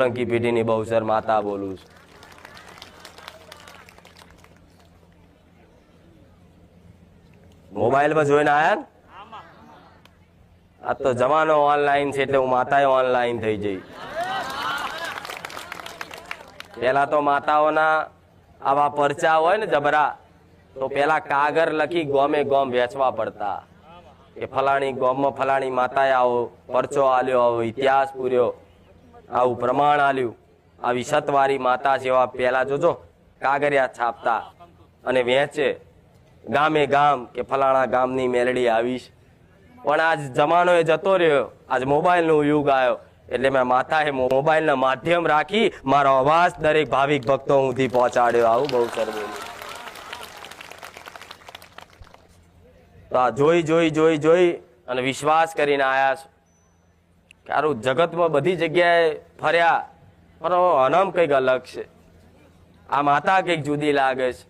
સોલંકી પેઢીની બહુચર માતા બોલું છું। મોબાઈલ માં જોઈને આયા ને? આ તો જમાનો ઓનલાઈન છે એટલે હું માતાએ ઓનલાઈન થઈ જઈ। પેલા તો માતાઓના આવા પરચા હોય ને જબરા, તો પેલા કાગર લખી ગોમે ગોમ વેચવા પડતા કે ફલાણી ગોમમાં ફલાણી માતાએ આવો પરચો આલ્યો, આવો ઇતિહાસ પૂર્યો, આવું પ્રમાણ આલ્યું, આવી સતવારી માતા છે એવા પેલા જોજો કાગરિયા છાપતા અને વેચે ગામે ગામ કે ફલાણા ગામની મેલડી આવીશ। પણ આજ જમાનો એ જતો રહ્યો, આજ મોબાઈલ નો યુગ આવ્યો એટલે મેં માતાએ મોબાઈલ ના માધ્યમ રાખી મારો અવાજ દરેક ભાવિક ભક્તો સુધી પહોંચાડ્યો। આવું બહુ સરસ। તો આ જોઈ જોઈ જોઈ જોઈ અને વિશ્વાસ કરીને આયા છું। કારું જગતમાં બધી જગ્યાએ ફર્યા પણ અનમ કંઈક અલગ છે, આ માતા કંઈક જુદી લાગે છે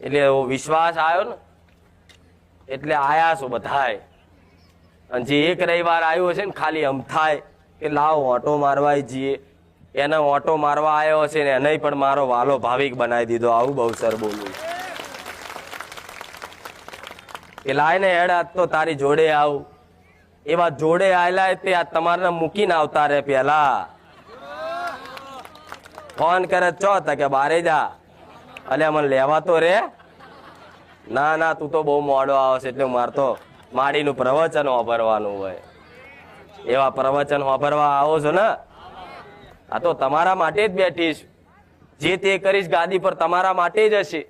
એટલે એવો વિશ્વાસ આવ્યો ને એટલે આયા છો બધાય। અને જે એક રવિવાર આવ્યો છે ને ખાલી એમ થાય કે લાવ ઓટો મારવા જઈએ, એને ઓટો મારવા આવ્યો છે ને એને પણ મારો વાલો ભાવિક બનાવી દીધો। આવું બહુ સર બોલું કે લાઈને હેડ આજ તો તારી જોડે આવું, એવા જોડે આયેલા તે આ તમારે મૂકીને આવતા રે પેલા ફોન કરે ચો કે બારે જા, અલે મને લેવા તો રે, ના ના તું તો બહુ મોડો આવશે એટલે મારે તો માડીનું પ્રવચન વાપરવાનું હોય, એવા પ્રવચન વાપરવા આવો છો ને? આ તો તમારા માટે જ બેઠીશ, જે તે કરીશ ગાદી પર તમારા માટે જ હશે।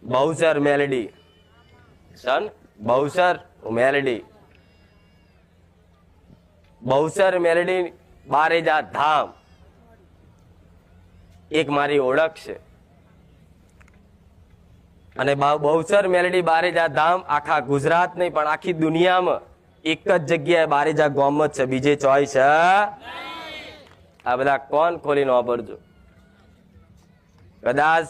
બહુચર મેલડી સન, બહુચર મેલડી, બહુચર મેલડી બારેજા ધામ એક મારી ઓળખ છે। અને બહુચર મેલડી બારેજા ધામ આખા ગુજરાત નહીં પણ આખી દુનિયામાં એક જ જગ્યાએ બારેજા ગામમાં જ છે, બીજે ચોઈસ છે। આ બધા કોણ ખોલીને વાપરજો। કદાચ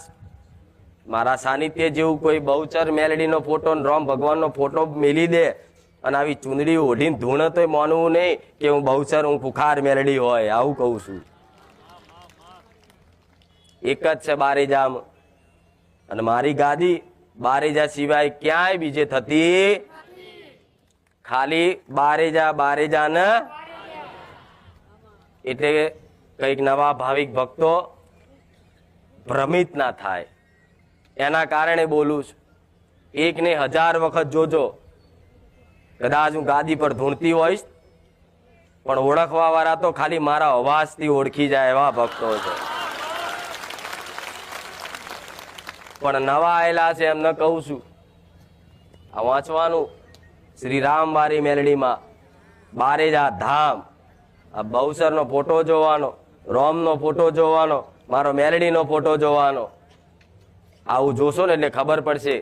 મારા સાનિધ્ય જેવું કોઈ બહુચર મેલડીનો ફોટો, રામ ભગવાનનો ફોટો મેલી દે અને આવી ચૂંદડી ઓઢીને ધૂણ તો માનવું નહીં કે હું બહુચર, હું ખુખાર મેલડી હોય, આવું કહું છું। એક જ છે બારેજામાં અને મારી ગાદી બારેજા સિવાય ક્યાંય બીજે થતી ખાલી બારેજા, બારેજા ને એટલે કઈક નવા ભાવિક ભક્તો ભ્રમિત ના થાય એના કારણે બોલું છું। એક ને 1000 વખત જોજો, કદાચ હું ગાદી પર ધૂણતી હોઈશ પણ ઓળખવા વાળા તો ખાલી મારા અવાજથી ઓળખી જાય એવા ભક્તો છે। પણ નવા આયેલા છે એમને કહું છું આ વાંચવાનું, શ્રી રામવારી મેલડીમાં બારેજા ધામ, આ બહુચરનો ફોટો જોવાનો, રોમનો ફોટો જોવાનો, મારો મેલડીનો ફોટો જોવાનો, આવું જોશો ને એટલે ખબર પડશે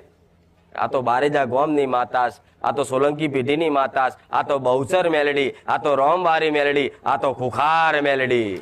આ તો બારેજા ગામની માતા, આ તો સોલંકી પેઢીની માતા, આ તો બહુચર મેલડી, આ તો રોમવારી મેલડી, આ તો ખુખાર મેલડી।